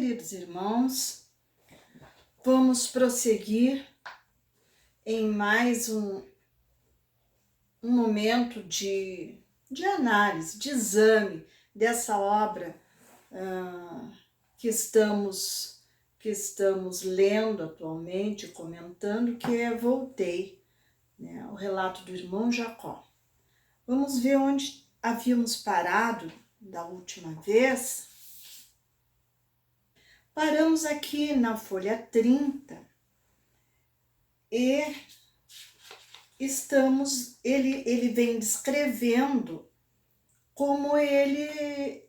queridos irmãos, vamos prosseguir em mais um momento de análise, de exame dessa obra que estamos lendo atualmente, comentando, que é Voltei, né, o relato do irmão Jacó. Vamos ver onde havíamos parado da última vez. Paramos aqui na folha 30 e ele vem descrevendo como ele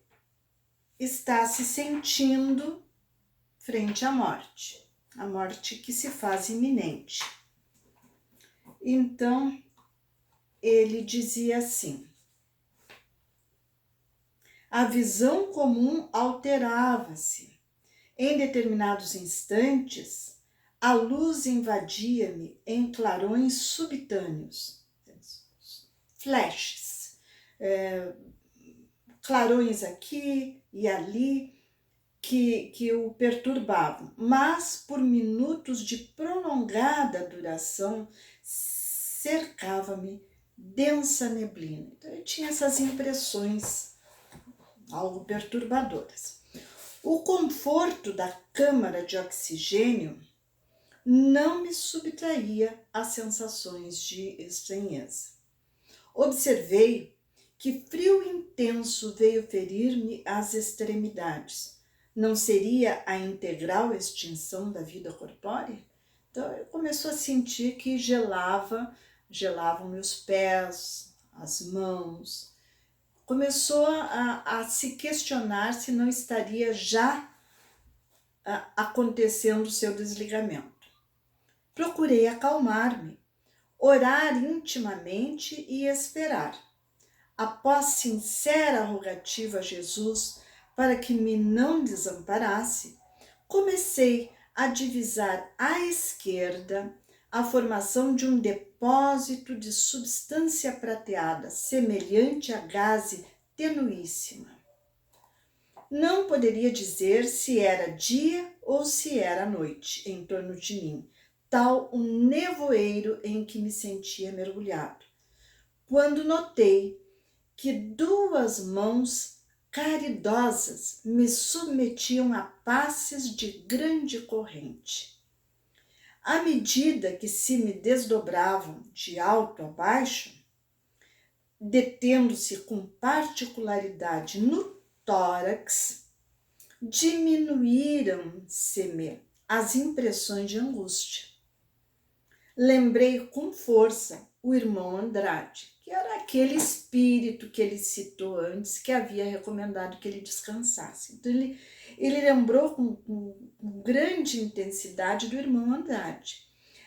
está se sentindo frente à morte que se faz iminente. Então, ele dizia assim: a visão comum alterava-se. Em determinados instantes, a luz invadia-me em clarões subitâneos, flashes, clarões aqui e ali que o perturbavam, mas por minutos de prolongada duração cercava-me densa neblina. Então eu tinha essas impressões algo perturbadoras. O conforto da câmara de oxigênio não me subtraía as sensações de estranheza. Observei que frio intenso veio ferir-me às extremidades. Não seria a integral extinção da vida corpórea? Então eu começou a sentir que gelavam meus pés, as mãos. Começou a se questionar se não estaria já acontecendo o seu desligamento. Procurei acalmar-me, orar intimamente e esperar. Após sincera rogativa a Jesus para que me não desamparasse, comecei a divisar à esquerda a formação de um depósito de substância prateada, semelhante a gaze tenuíssima. Não poderia dizer se era dia ou se era noite em torno de mim, tal o nevoeiro em que me sentia mergulhado, quando notei que duas mãos caridosas me submetiam a passes de grande corrente. À medida que se me desdobravam de alto a baixo, detendo-se com particularidade no tórax, diminuíram-se-me as impressões de angústia. Lembrei com força o irmão Andrade, que era aquele espírito que ele citou antes, que havia recomendado que ele descansasse. Então ele lembrou com grande intensidade do irmão Andrade,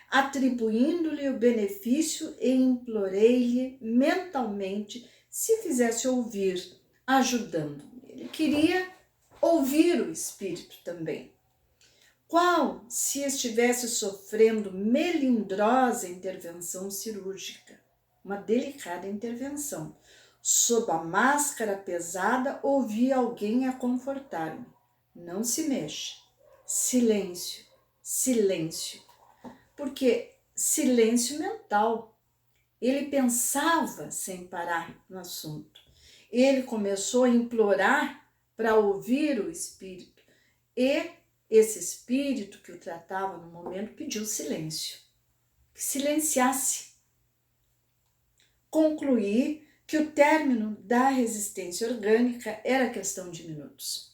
atribuindo-lhe o benefício, e implorei-lhe mentalmente se fizesse ouvir, ajudando-me. Ele queria ouvir o espírito também. Qual se estivesse sofrendo melindrosa intervenção cirúrgica, uma delicada intervenção. Sob a máscara pesada, ouvi alguém a confortar-me. Não se mexa. Silêncio, silêncio. Porque silêncio mental. Ele pensava sem parar no assunto. Ele começou a implorar para ouvir o espírito. E esse espírito que o tratava no momento pediu silêncio. Que silenciasse. Concluí que o término da resistência orgânica era questão de minutos.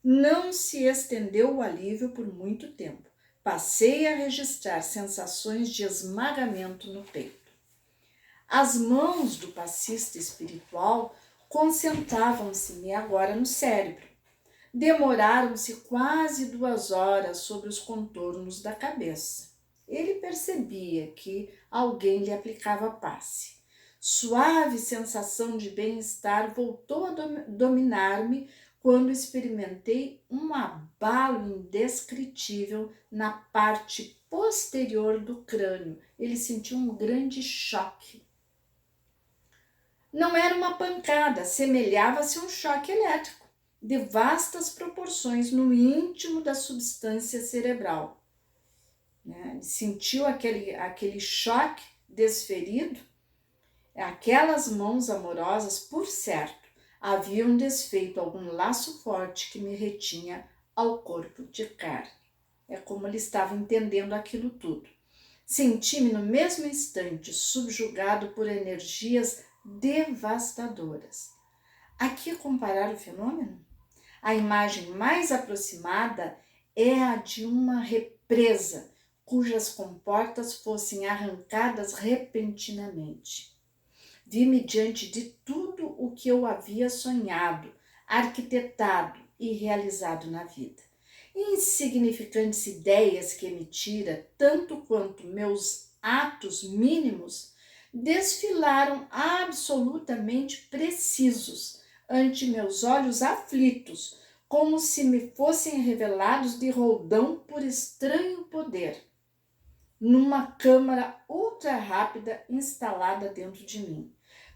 Não se estendeu o alívio por muito tempo. Passei a registrar sensações de esmagamento no peito. As mãos do passista espiritual concentravam-se-me agora no cérebro. Demoraram-se quase 2 horas sobre os contornos da cabeça. Ele percebia que alguém lhe aplicava passe. Suave sensação de bem-estar voltou a dominar-me quando experimentei um abalo indescritível na parte posterior do crânio. Ele sentiu um grande choque. Não era uma pancada, semelhava-se a um choque elétrico. de vastas proporções no íntimo da substância cerebral. Ele sentiu aquele choque desferido. Aquelas mãos amorosas, por certo, haviam desfeito algum laço forte que me retinha ao corpo de carne. É como ele estava entendendo aquilo tudo. Senti-me no mesmo instante subjugado por energias devastadoras. Aqui comparar o fenômeno? A imagem mais aproximada é a de uma represa cujas comportas fossem arrancadas repentinamente. Vi-me diante de tudo o que eu havia sonhado, arquitetado e realizado na vida. Insignificantes ideias que emitira, tanto quanto meus atos mínimos, desfilaram absolutamente precisos ante meus olhos aflitos, como se me fossem revelados de roldão por estranho poder, numa câmara ultra rápida instalada dentro de mim.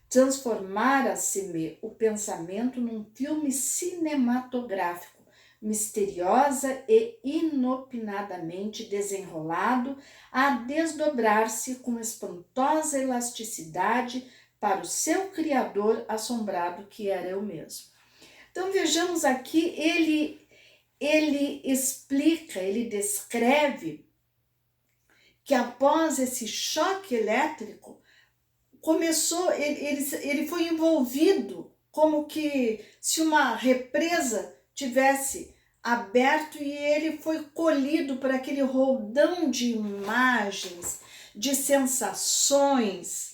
Transformara-se-me o pensamento num filme cinematográfico, misteriosa e inopinadamente desenrolado, a desdobrar-se com espantosa elasticidade para o seu criador assombrado que era eu mesmo. Então vejamos aqui, ele explica, ele descreve que após esse choque elétrico, ele foi envolvido como que se uma represa tivesse aberto e ele foi colhido por aquele roldão de imagens, de sensações,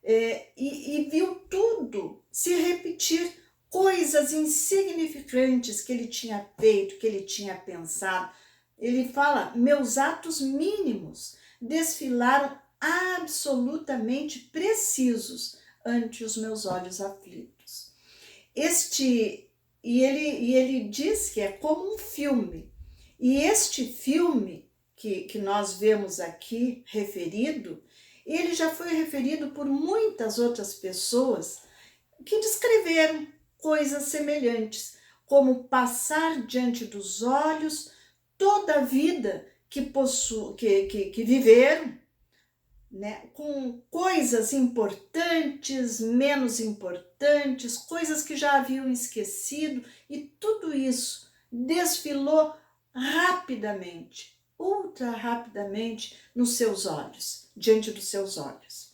e viu tudo se repetir, coisas insignificantes que ele tinha feito, que ele tinha pensado. Ele fala, meus atos mínimos desfilaram absolutamente precisos ante os meus olhos aflitos. Ele diz que é como um filme. E este filme que nós vemos aqui referido, ele já foi referido por muitas outras pessoas que descreveram coisas semelhantes, como passar diante dos olhos toda a vida que viveram, né, com coisas importantes, menos importantes, coisas que já haviam esquecido, e tudo isso desfilou rapidamente, ultra rapidamente nos seus olhos, diante dos seus olhos.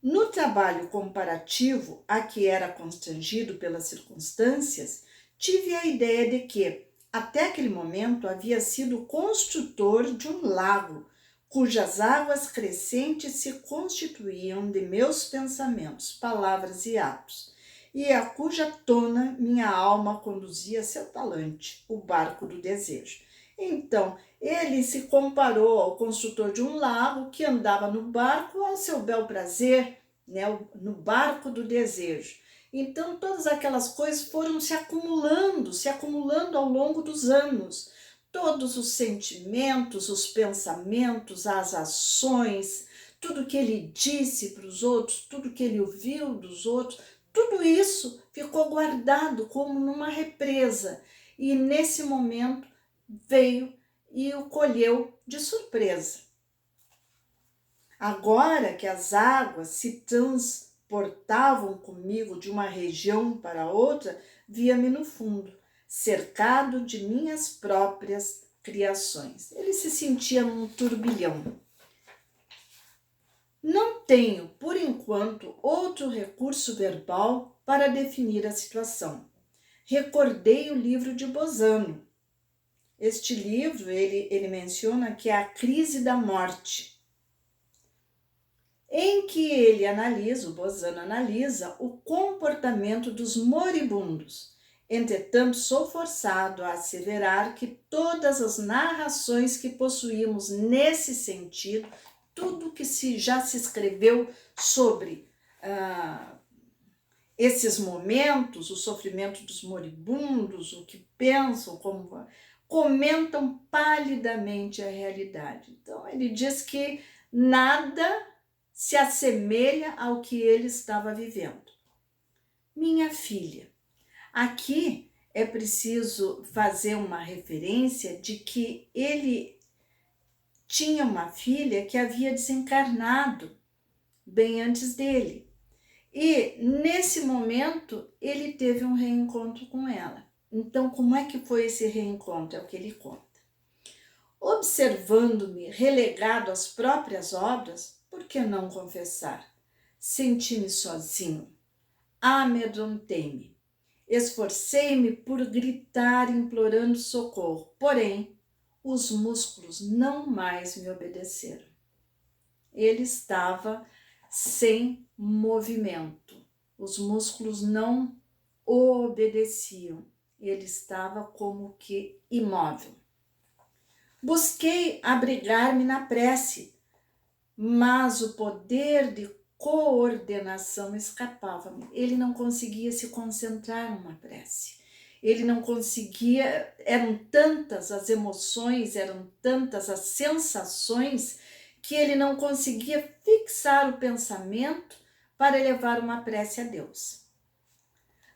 No trabalho comparativo a que era constrangido pelas circunstâncias, tive a ideia de que, até aquele momento, havia sido construtor de um lago, cujas águas crescentes se constituíam de meus pensamentos, palavras e atos, e a cuja tona minha alma conduzia seu talante, o barco do desejo. Então, ele se comparou ao construtor de um lago que andava no barco ao seu bel prazer, né, no barco do desejo. Então, todas aquelas coisas foram se acumulando ao longo dos anos. Todos os sentimentos, os pensamentos, as ações, tudo que ele disse para os outros, tudo que ele ouviu dos outros, tudo isso ficou guardado como numa represa. E nesse momento veio e o colheu de surpresa. Agora que as águas se transportavam comigo de uma região para outra, via-me no fundo, cercado de minhas próprias criações. Ele se sentia num turbilhão. Não tenho, por enquanto, outro recurso verbal para definir a situação. Recordei o livro de Bozano. Este livro, ele menciona que é a crise da morte, em que ele analisa, o Bozano analisa, o comportamento dos moribundos. Entretanto, sou forçado a asseverar que todas as narrações que possuímos nesse sentido, tudo que já se escreveu sobre esses momentos, o sofrimento dos moribundos, o que pensam, como comentam palidamente a realidade. Então, ele diz que nada se assemelha ao que ele estava vivendo. Minha filha, Aqui é preciso fazer uma referência de que ele tinha uma filha que havia desencarnado bem antes dele. E nesse momento ele teve um reencontro com ela. Então, como é que foi esse reencontro? É o que ele conta. Observando-me relegado às próprias obras, por que não confessar? Senti-me sozinho, amedrontei-me, esforcei-me por gritar implorando socorro, porém os músculos não mais me obedeceram. Ele estava sem movimento, os músculos não obedeciam, ele estava como que imóvel. Busquei abrigar-me na prece, mas o poder de coordenação escapava-me. Ele não conseguia se concentrar numa prece. Ele não conseguia, eram tantas as emoções, eram tantas as sensações, que ele não conseguia fixar o pensamento para elevar uma prece a Deus.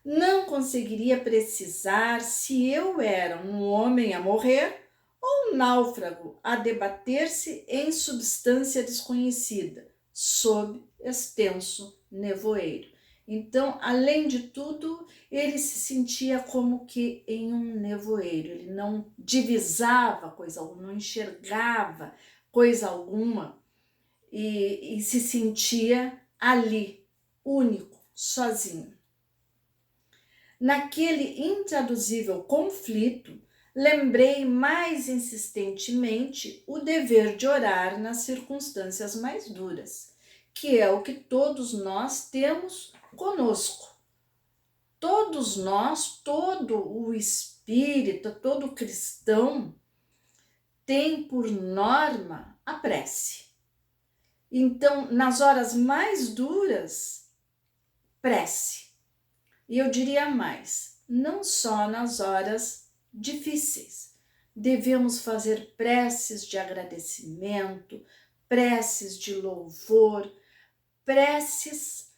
Não conseguiria precisar se eu era um homem a morrer ou um náufrago a debater-se em substância desconhecida, sob extenso nevoeiro. Então, além de tudo, ele se sentia como que em um nevoeiro, ele não divisava coisa alguma, não enxergava coisa alguma e se sentia ali, único, sozinho. Naquele intraduzível conflito, lembrei mais insistentemente o dever de orar nas circunstâncias mais duras, que é o que todos nós temos conosco. Todos nós, todo o espírita, todo cristão tem por norma a prece. Então, nas horas mais duras, prece. E eu diria mais, não só nas horas difíceis. Devemos fazer preces de agradecimento, preces de louvor, preces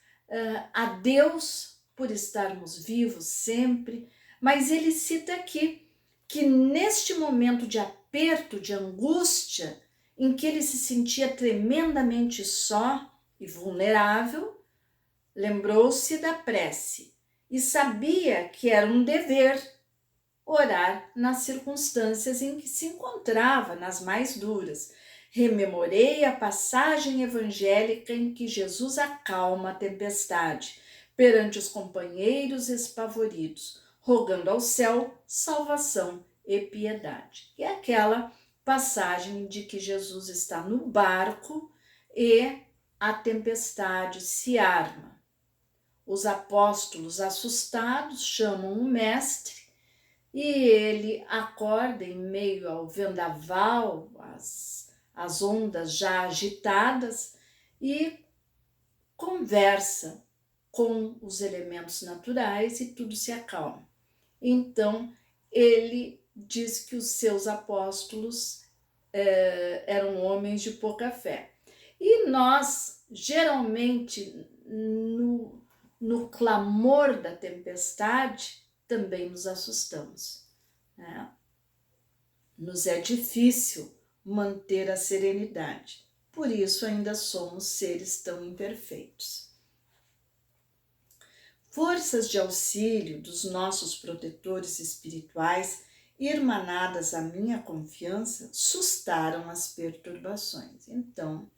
a Deus por estarmos vivos sempre. Mas ele cita aqui que neste momento de aperto, de angústia, em que ele se sentia tremendamente só e vulnerável, lembrou-se da prece e sabia que era um dever orar nas circunstâncias em que se encontrava, nas mais duras. Rememorei a passagem evangélica em que Jesus acalma a tempestade perante os companheiros espavoridos, rogando ao céu salvação e piedade. E é aquela passagem de que Jesus está no barco e a tempestade se arma. Os apóstolos, assustados, chamam o mestre e ele acorda em meio ao vendaval, as ondas já agitadas, e conversa com os elementos naturais e tudo se acalma. Então, ele diz que os seus apóstolos eram homens de pouca fé. E nós, geralmente, no clamor da tempestade, também nos assustamos, né? Nos é difícil manter a serenidade, por isso ainda somos seres tão imperfeitos. Forças de auxílio dos nossos protetores espirituais, irmanadas à minha confiança, sustaram as perturbações. Então,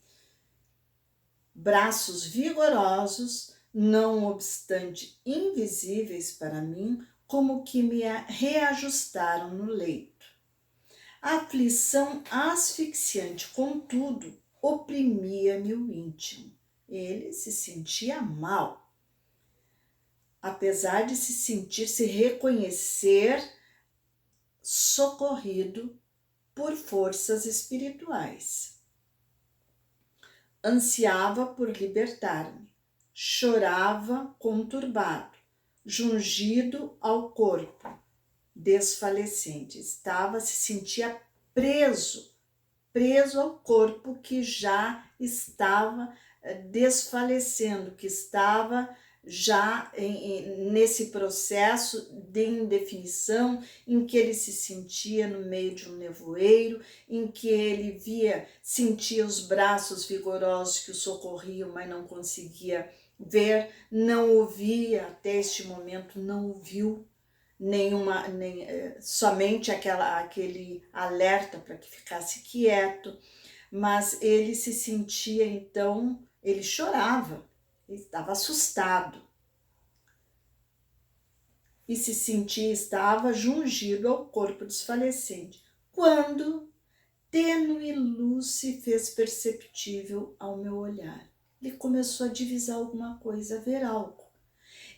braços vigorosos, não obstante invisíveis para mim, como que me reajustaram no leito. A aflição asfixiante, contudo, oprimia-me o íntimo. Ele se sentia mal, apesar de se reconhecer socorrido por forças espirituais. Ansiava por libertar-me, chorava conturbado, jungido ao corpo, desfalecente. Se sentia preso ao corpo que já estava desfalecendo, que estava já nesse processo de indefinição, em que ele se sentia no meio de um nevoeiro, em que ele sentia os braços vigorosos que o socorriam, mas não conseguia ver, não ouvia, até este momento não ouviu somente aquele alerta para que ficasse quieto, mas ele se sentia, então, ele chorava, ele estava assustado e se sentia, estava jungido ao corpo desfalecente, quando tênue luz se fez perceptível ao meu olhar. Ele começou a divisar alguma coisa, a ver algo.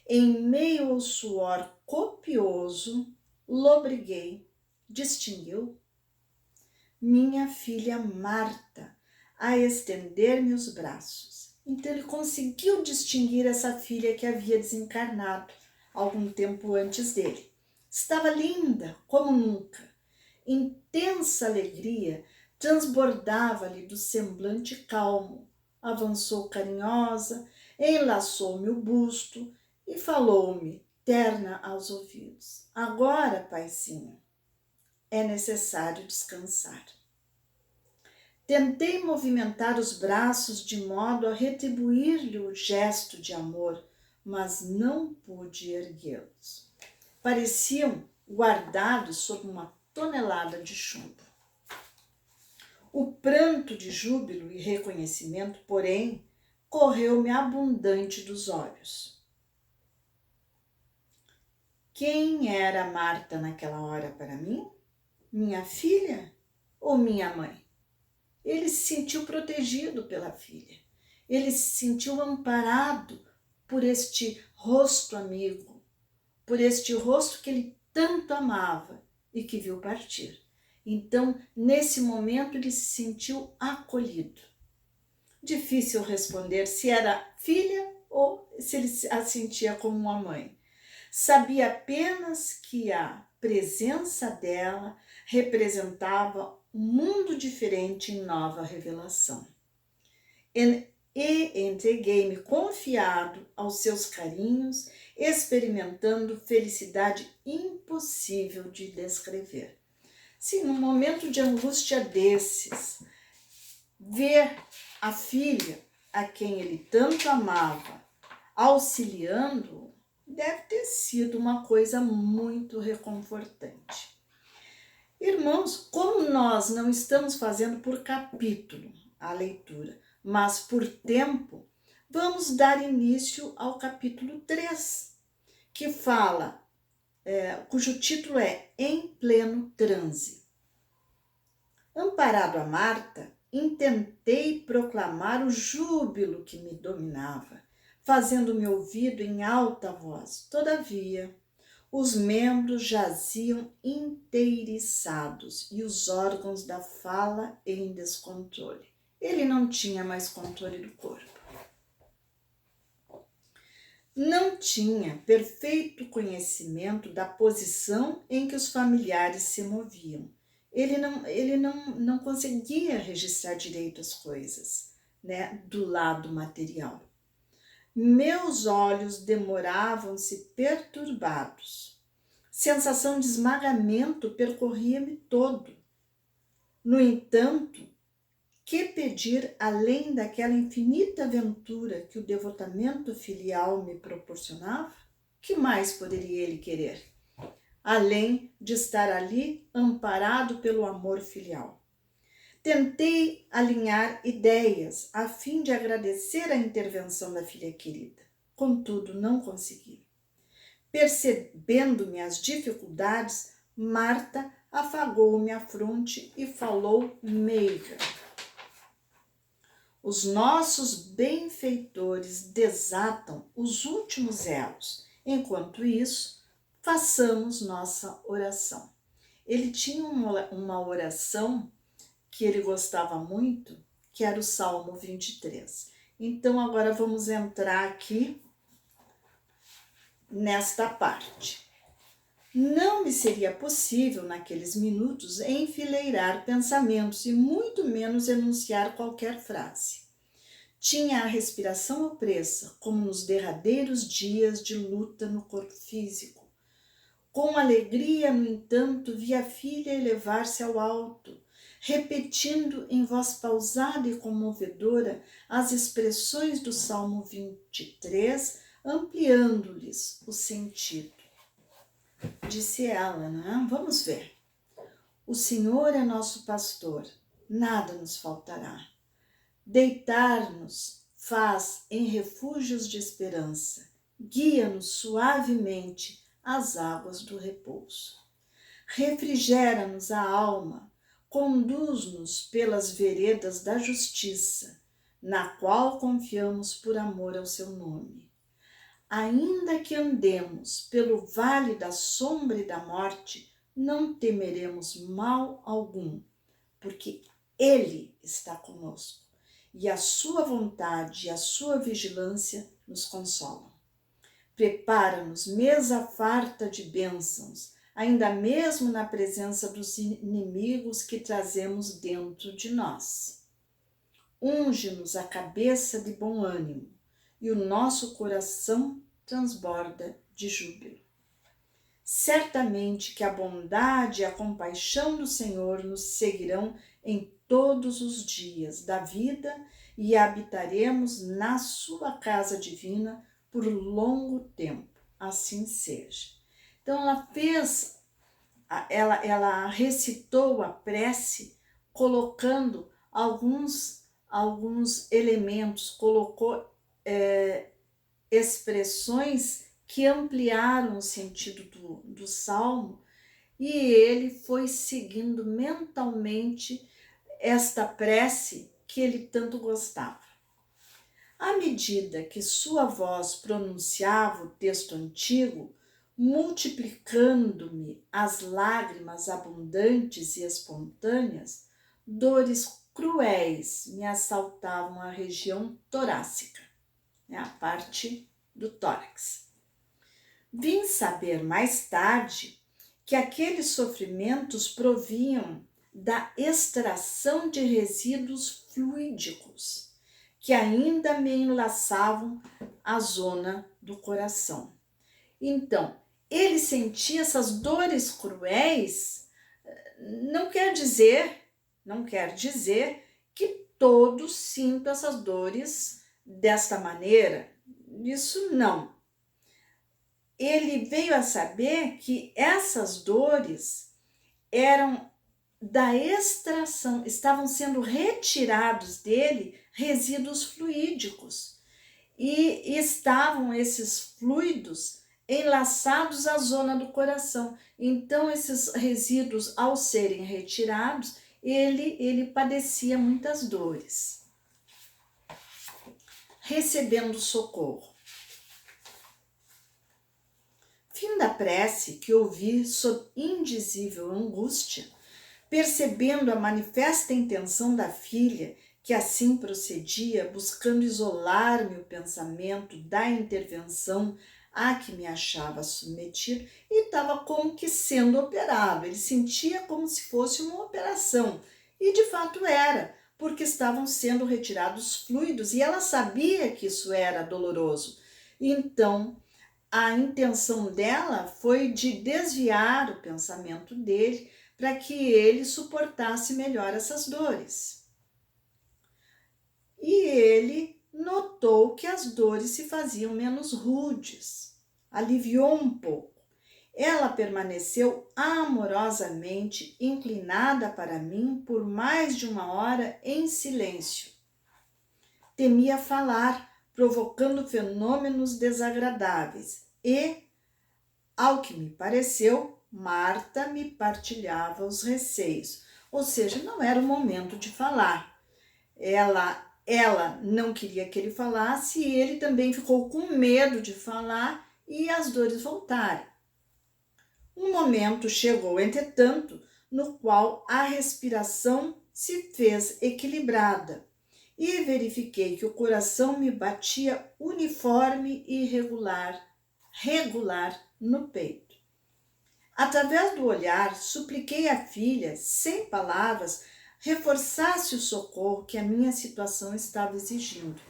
Em meio ao suor copioso, lobriguei, distinguiu minha filha Marta a estender-me os braços. Então ele conseguiu distinguir essa filha que havia desencarnado algum tempo antes dele. Estava linda como nunca. Intensa alegria transbordava-lhe do semblante calmo. Avançou carinhosa, enlaçou-me o busto e falou-me, terna aos ouvidos. Agora, paizinho, é necessário descansar. Tentei movimentar os braços de modo a retribuir-lhe o gesto de amor, mas não pude erguê-los. Pareciam guardados sob uma tonelada de chumbo. O pranto de júbilo e reconhecimento, porém, correu-me abundante dos olhos. Quem era Marta naquela hora para mim? Minha filha ou minha mãe? Ele se sentiu protegido pela filha. Ele se sentiu amparado por este rosto amigo, por este rosto que ele tanto amava e que viu partir. Então, nesse momento, ele se sentiu acolhido. Difícil responder se era filha ou se ele a sentia como uma mãe. Sabia apenas que a presença dela representava um mundo diferente em nova revelação. E entreguei-me confiado aos seus carinhos, experimentando felicidade impossível de descrever. Sim, num momento de angústia desses, ver a filha a quem ele tanto amava auxiliando deve ter sido uma coisa muito reconfortante. Irmãos, como nós não estamos fazendo por capítulo a leitura, mas por tempo, vamos dar início ao capítulo 3, que fala, cujo título é Em Pleno Transe. Amparado a Marta, intentei proclamar o júbilo que me dominava, fazendo-me ouvido em alta voz. Todavia, os membros jaziam inteiriçados e os órgãos da fala em descontrole. Ele não tinha mais controle do corpo. Não tinha perfeito conhecimento da posição em que os familiares se moviam. Ele não conseguia registrar direito as coisas, né, do lado material. Meus olhos demoravam-se perturbados. Sensação de esmagamento percorria-me todo. No entanto, que pedir além daquela infinita aventura que o devotamento filial me proporcionava? Que mais poderia ele querer? Além de estar ali amparado pelo amor filial. Tentei alinhar ideias a fim de agradecer a intervenção da filha querida. Contudo, não consegui. Percebendo-me as dificuldades, Marta afagou-me a fronte e falou meiga. Os nossos benfeitores desatam os últimos elos. Enquanto isso, façamos nossa oração. Ele tinha uma oração que ele gostava muito, que era o Salmo 23. Então, agora vamos entrar aqui nesta parte. Não me seria possível, naqueles minutos, enfileirar pensamentos e muito menos enunciar qualquer frase. Tinha a respiração opressa, como nos derradeiros dias de luta no corpo físico. Com alegria, no entanto, vi a filha elevar-se ao alto, repetindo em voz pausada e comovedora as expressões do Salmo 23, ampliando-lhes o sentido. Disse ela, né? Vamos ver. O Senhor é nosso pastor, nada nos faltará. Deitar-nos faz em refúgios de esperança, guia-nos suavemente às águas do repouso. Refrigera-nos a alma, conduz-nos pelas veredas da justiça, na qual confiamos por amor ao seu nome. Ainda que andemos pelo vale da sombra e da morte, não temeremos mal algum, porque Ele está conosco, e a sua vontade e a sua vigilância nos consolam. Prepara-nos mesa farta de bênçãos, ainda mesmo na presença dos inimigos que trazemos dentro de nós. Unge-nos a cabeça de bom ânimo, e o nosso coração transborda de júbilo. Certamente que a bondade e a compaixão do Senhor nos seguirão em todos os dias da vida e habitaremos na sua casa divina por longo tempo. Assim seja. Então ela recitou a prece colocando alguns elementos, colocou expressões que ampliaram o sentido do salmo, e ele foi seguindo mentalmente esta prece que ele tanto gostava. À medida que sua voz pronunciava o texto antigo, multiplicando-me as lágrimas abundantes e espontâneas, dores cruéis me assaltavam a região torácica, a parte do tórax. Vim saber mais tarde que aqueles sofrimentos provinham da extração de resíduos fluídicos que ainda me enlaçavam a zona do coração. Então, ele sentia essas dores cruéis, não quer dizer que todos sintam essas dores desta maneira. Isso não. Ele veio a saber que essas dores eram da extração, estavam sendo retirados dele resíduos fluídicos e estavam esses fluidos enlaçados à zona do coração. Então esses resíduos, ao serem retirados, ele padecia muitas dores. Recebendo socorro. Fim da prece que ouvi sob indizível angústia, percebendo a manifesta intenção da filha, que assim procedia, buscando isolar-me o pensamento da intervenção a que me achava submetido, e estava como que sendo operado. Ele sentia como se fosse uma operação, e de fato era, porque estavam sendo retirados fluidos, e ela sabia que isso era doloroso. Então, a intenção dela foi de desviar o pensamento dele para que ele suportasse melhor essas dores. E ele notou que as dores se faziam menos rudes, aliviou um pouco. Ela permaneceu amorosamente inclinada para mim por mais de 1 hora em silêncio. Temia falar, provocando fenômenos desagradáveis e, ao que me pareceu, Marta me partilhava os receios, ou seja, não era o momento de falar. Ela não queria que ele falasse e ele também ficou com medo de falar e as dores voltarem. Um momento chegou, entretanto, no qual a respiração se fez equilibrada e verifiquei que o coração me batia uniforme e regular no peito. Através do olhar, supliquei à filha, sem palavras, reforçasse o socorro que a minha situação estava exigindo.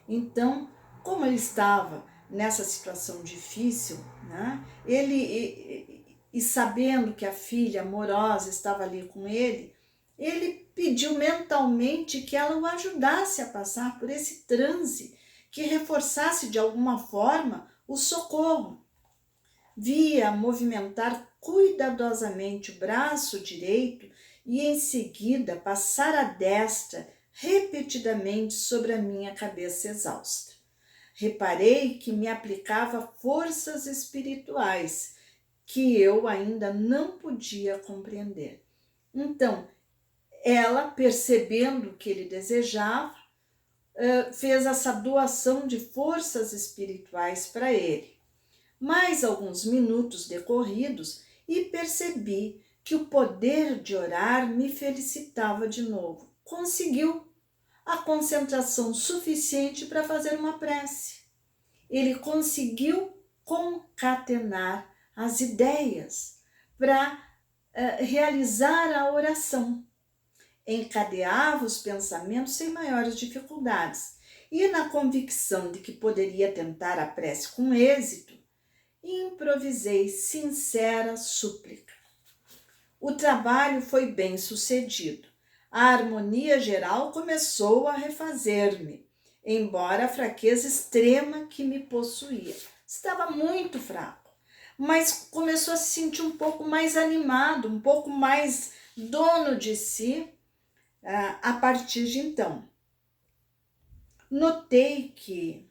Então, como ele estava nessa situação difícil, né, e sabendo que a filha amorosa estava ali com ele pediu mentalmente que ela o ajudasse a passar por esse transe, que reforçasse de alguma forma o socorro. Via movimentar cuidadosamente o braço direito e em seguida passar a destra repetidamente sobre a minha cabeça exausta. Reparei que me aplicava forças espirituais que eu ainda não podia compreender. Então, ela, percebendo o que ele desejava, fez essa doação de forças espirituais para ele. Mais alguns minutos decorridos e percebi que o poder de orar me felicitava de novo. Conseguiu a concentração suficiente para fazer uma prece. Ele conseguiu concatenar as ideias para realizar a oração. Encadeava os pensamentos sem maiores dificuldades e, na convicção de que poderia tentar a prece com êxito, improvisei sincera súplica. O trabalho foi bem sucedido. A harmonia geral começou a refazer-me, embora a fraqueza extrema que me possuía. Estava muito fraco, mas começou a se sentir um pouco mais animado, um pouco mais dono de si a partir de então. Notei que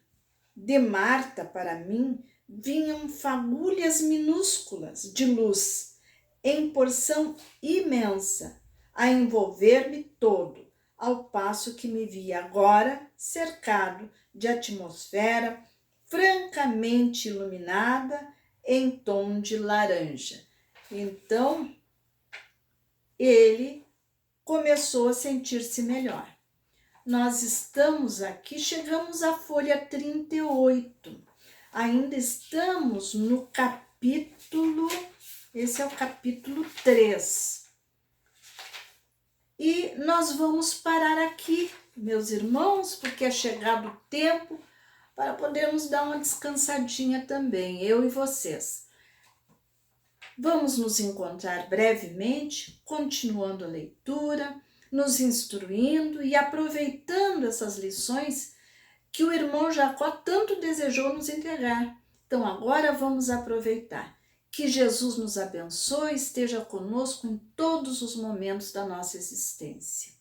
de Marta para mim vinham fagulhas minúsculas de luz, em porção imensa, a envolver-me todo, ao passo que me via agora cercado de atmosfera francamente iluminada em tom de laranja. Então, ele começou a sentir-se melhor. Nós estamos aqui, chegamos à folha 38. Ainda estamos no capítulo, esse é o capítulo 3. E nós vamos parar aqui, meus irmãos, porque é chegado o tempo para podermos dar uma descansadinha também, eu e vocês. Vamos nos encontrar brevemente, continuando a leitura, nos instruindo e aproveitando essas lições que o irmão Jacó tanto desejou nos entregar. Então agora vamos aproveitar. Que Jesus nos abençoe, esteja conosco em todos os momentos da nossa existência.